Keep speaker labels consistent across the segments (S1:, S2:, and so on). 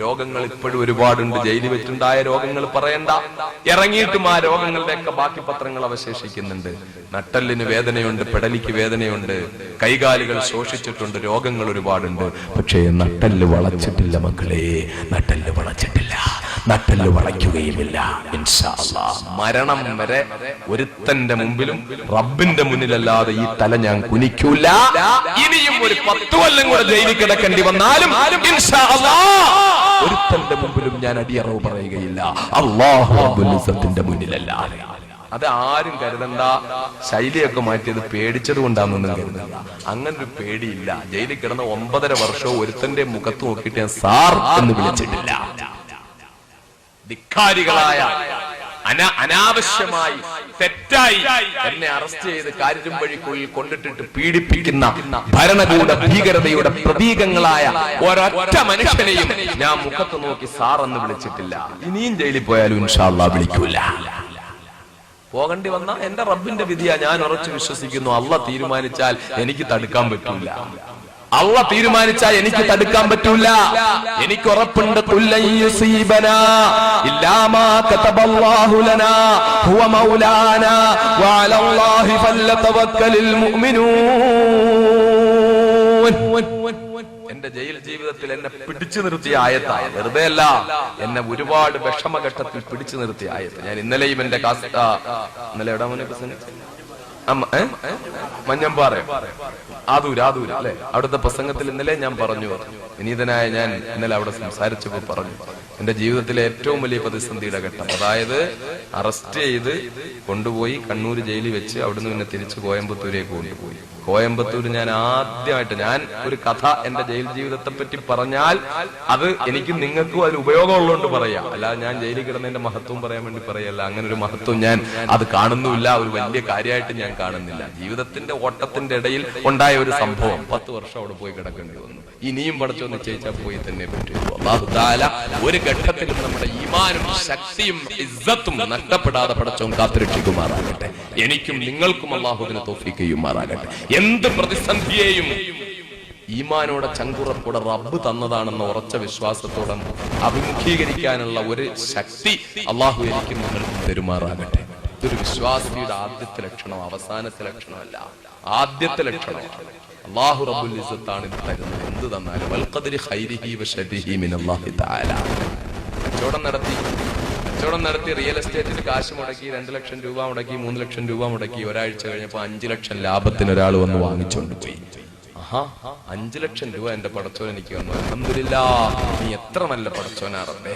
S1: രോഗങ്ങൾ ഇപ്പോഴും ഒരുപാടുണ്ട്. ജയിലിൽ വെച്ചുണ്ടായ രോഗങ്ങൾ പറയണ്ട, ഇറങ്ങിയിട്ടും ആ രോഗങ്ങളുടെയൊക്കെ ബാക്കി പത്രങ്ങൾ അവശേഷിക്കുന്നുണ്ട്. നട്ടെല്ലിന് വേദനയുണ്ട്, പെടലിക്ക് വേദനയുണ്ട്, കൈകാലുകൾ ശോഷിച്ചിട്ടുണ്ട്, രോഗങ്ങൾ ഒരുപാടുണ്ട്. പക്ഷേ നട്ടെല്ല് വളച്ചിട്ടില്ല മക്കളെ, നട്ടെല്ല് വളച്ചിട്ടില്ല, നട്ടെല്ല് വളയ്ക്കുകയുമില്ല. ഇൻഷാ അല്ലാഹ് മരണം വരെ ഒരുത്തന്റെ മുമ്പിലും റബ്ബിന്റെ മുന്നിലല്ലാതെ ഈ തല ഞാൻ കുനിക്കൂല. ഇനിയും ഒരു 10 കൊല്ലം കൂടെ ജയിലിൽ കിടക്കേണ്ടി വന്നാലും ഇൻഷാ അല്ലാഹ് ഒരുത്തന്റെ മുമ്പിലും ഞാൻ അടിയറവ് പറയുകയില്ല, അല്ലാഹു റബ്ബുൽ ഇസ്സത്തിന്റെ മുന്നിലല്ലാതെ. അത് ആരും കരുതണ്ട. ശൈലിയൊക്കെ മാറ്റിയത് പേടിച്ചത് കൊണ്ടാണെന്നൊന്നും കരുതണ്ട. അങ്ങനെ ഒരു പേടിയില്ല. ജയിലിൽ കിടന്ന 9.5 വർഷവും ഒരുത്തന്റെ മുഖത്ത് നോക്കിയിട്ട് ഞാൻ സാർ എന്ന് വിളിച്ചിട്ടില്ല. ധിക്കാരികളായ അനാവശ്യമായി തെറ്റായി എന്നെ അറസ്റ്റ് ചെയ്ത് കാരിരുമ്പഴിക്കുള്ളിൽ കൊണ്ടിട്ടിട്ട് പീഡിപ്പിക്കുന്ന ഭരണകൂട ഭീകരതയുടെ പ്രതീകങ്ങളായ ഒരൊറ്റ മനുഷ്യനെയും ഞാൻ മുഖത്ത് നോക്കി സാർ എന്ന് വിളിച്ചിട്ടില്ല. ഇനിയും ജയിലിൽ പോയാലും ഇൻഷാ അല്ലാഹ് വിളിക്കൂല. പോകേണ്ടി വന്ന എന്റെ റബ്ബിന്റെ വിധിയാ, ഞാൻ ഉറച്ചു വിശ്വസിക്കുന്നു. അള്ളാഹ് തീരുമാനിച്ചാൽ എനിക്ക് തടുക്കാൻ പറ്റൂല. അള്ളാഹ് തീരുമാനിച്ചാൽ എനിക്ക് തടുക്കാൻ പറ്റൂല. എനിക്ക് ഉറപ്പുണ്ട്, കുല്ലൻ യുസീബനാ ഇല്ലാ മാ കതബല്ലാഹു ലനാ ഹുവ മൗലാനാ വഅലല്ലാഹി ഫല്യതവക്കലിൽ മുഅ്മിനൂൻ. എന്റെ ജയിൽ ജീവിതത്തിൽ എന്നെ പിടിച്ചു നിർത്തിയ ആയത്താണ്, വെറുതെ അല്ല, എന്നെ ഒരുപാട് വിഷമഘട്ടത്തിൽ പിടിച്ചു നിർത്തിയ ആയത്ത്. ഞാൻ ഇന്നലെയും എന്റെ ഇന്നലെ എവിടെ മഞ്ഞമ്പാറ ആദൂര് അല്ലെ, അവിടുത്തെ പ്രസംഗത്തിൽ ഇന്നലെ ഞാൻ പറഞ്ഞു, വിനീതനായ ഞാൻ ഇന്നലെ അവിടെ സംസാരിച്ചപ്പോ പറഞ്ഞു, എന്റെ ജീവിതത്തിലെ ഏറ്റവും വലിയ പ്രതിസന്ധിയുടെ ഘട്ടം, അതായത് അറസ്റ്റ് ചെയ്ത് കൊണ്ടുപോയി കണ്ണൂർ ജയിലിൽ വെച്ച് അവിടുന്ന് പിന്നെ തിരിച്ച് കോയമ്പത്തൂരേക്ക് കൊണ്ടുപോയി. കോയമ്പത്തൂർ ഞാൻ ആദ്യമായിട്ട്, ഞാൻ ഒരു കഥ എന്റെ ജയിൽ ജീവിതത്തെ പറ്റി പറഞ്ഞാൽ അത് എനിക്കും നിങ്ങൾക്കും അതിൽ ഉപയോഗമുള്ളതുകൊണ്ട് പറയാം, അല്ലാതെ ഞാൻ ജയിലിൽ കിടന്നതിന്റെ മഹത്വം പറയാൻ വേണ്ടി പറയല്ല. അങ്ങനെ ഒരു മഹത്വം ഞാൻ അത് കാണുന്നുമില്ല, ഒരു വലിയ കാര്യമായിട്ട് ഞാൻ കാണുന്നില്ല. ജീവിതത്തിന്റെ ഓട്ടത്തിന്റെ ഇടയിൽ ഉണ്ടായ ഒരു സംഭവം, 10 വർഷം അവിടെ പോയി കിടക്കേണ്ടി വന്നു. ഇനിയും പഠിച്ചോ നിശ്ചയിച്ചാൽ പോയി തന്നെ പറ്റുള്ളൂ. അല്ലാഹു തആല ഒരു ഘട്ടത്തിലും നമ്മുടെ ഈമാനും ശക്തിയും ഇസ്സത്തും നഷ്ടപ്പെടാതെ പടച്ചോൻ കാത്തുരക്ഷിക്കുമാറാകട്ടെ. എനിക്കും നിങ്ങൾക്കും അല്ലാഹുവിനെ തൗഫീഖ് ചെയ്യുമാറാകട്ടെ. എന്ത് പ്രതിസന്ധിയെയും ഈമാനോടെ ചങ്കുറപ്പോടെ റബ്ബ് തന്നതാണെന്ന ഉറച്ച വിശ്വാസത്തോടെ അഭിമുഖീകരിക്കാനുള്ള ഒരു ശക്തി അല്ലാഹു എനിക്കും നിങ്ങൾക്കും തരുമാറാകട്ടെ. ഇതൊരു വിശ്വാസിയുടെ ആദ്യത്തെ ലക്ഷണം, അവസാനത്തെ ലക്ഷണമല്ല, ആദ്യത്തെ ലക്ഷണമാണ്. അല്ലാഹു റബ്ബുൽ ഇസ്സത്താണ് ഇത് തരുന്നത്. എന്ത് തന്നാലും വൽ ഖദ്രി ഖൈരിഹി വശരിഹി മിനല്ലാഹി തആല. കച്ചവടം നടത്തി റിയൽ എസ്റ്റേറ്റിൽ കാശ് മുടക്കി 2 ലക്ഷം രൂപ മുടക്കി, 3 ലക്ഷം രൂപ മുടക്കി. ഒരാഴ്ച കഴിഞ്ഞപ്പോ 5 ലക്ഷം ലാഭത്തിന് ഒരാൾ വന്ന് വാങ്ങിച്ചോണ്ട് പോയി. 5 ലക്ഷം രൂപ എന്റെ പടച്ചോൻ എനിക്ക് വന്നു. അൽഹംദുലില്ലാഹ്, നീ എത്ര നല്ല പടച്ചോനാ റബ്ബേ.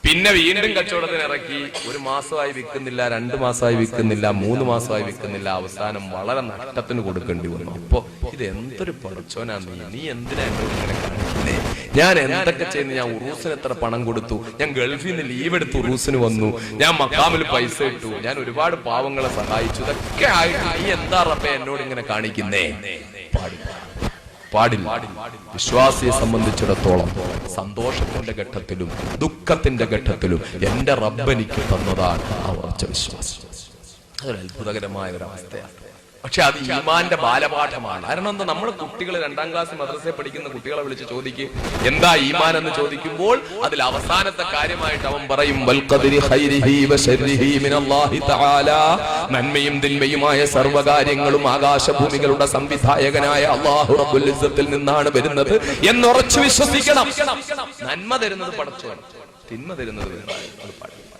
S1: പിന്നെ വീണ്ടും കച്ചവടത്തിന് ഇറക്കി. 1 മാസമായി വിൽക്കുന്നില്ല, 2 മാസമായി വിൽക്കുന്നില്ല, 3 മാസമായി വിൽക്കുന്നില്ല. അവസാനം വളരെ നഷ്ടത്തിന് കൊടുക്കേണ്ടി വന്നു. അപ്പൊ ഇത് എന്തൊരു പടച്ചോനാണ് നീ എന്തിനാ എന്നോട് ഇങ്ങനെ കാണിക്കുന്നേ? ഞാൻ എന്തൊക്കെ ചെയ്യുന്നു? ഞാൻ ഉറൂസിന് എത്ര പണം കൊടുത്തു, ഞാൻ ഗൾഫിൽ നിന്ന് ലീവ് എടുത്ത് ഉറൂസിന് വന്നു, ഞാൻ മക്കാമിൽ പൈസ ഇട്ടു, ഞാൻ ഒരുപാട് പാവങ്ങളെ സഹായിച്ചു. ഇതൊക്കെ ആയിട്ട് നീ എന്താ റബ്ബേ എന്നോട് ഇങ്ങനെ കാണിക്കുന്നേ? പാടില്ല. വിശ്വാസിയെ സംബന്ധിച്ചിടത്തോളം സന്തോഷത്തിന്റെ ഘട്ടത്തിലും ദുഃഖത്തിന്റെ ഘട്ടത്തിലും എന്റെ റബ്ബ് എനിക്ക് തന്നതാണ് ആ ഉറച്ച വിശ്വാസം. അതൊരു അത്ഭുതകരമായ ഒരു അവസ്ഥയാണ്. പക്ഷെ അത് ഈമാന്റെ ബാലപാഠമാണ്. കാരണം എന്താ, നമ്മൾ കുട്ടികൾ 2ാം ക്ലാസ് മദ്രസയിൽ പഠിക്കുന്ന കുട്ടികളെ വിളിച്ച് ചോദിക്കും എന്താ ഈമാൻ എന്ന് ചോദിക്കുമ്പോൾ അതിൽ അവസാനത്തെ കാര്യമായിട്ട് അവൻ പറയും വൽ ഖദ്രി ഖൈരിഹി വശരിഹി മിനല്ലാഹി തആല. നന്മയും തിന്മയുമായ സർവ്വകാര്യങ്ങളും ആകാശഭൂമികളുടെ സംവിധായകനായ അല്ലാഹു റബ്ബുൽ ഇസ്സത്തിൽ നിന്നാണ് വരുന്നത് എന്നുറച്ചു വിശ്വസിക്കണം. നന്മ തരുന്നത് പടച്ചവൻ, തിന്മ തരുന്നത് അത് പാടില്ല.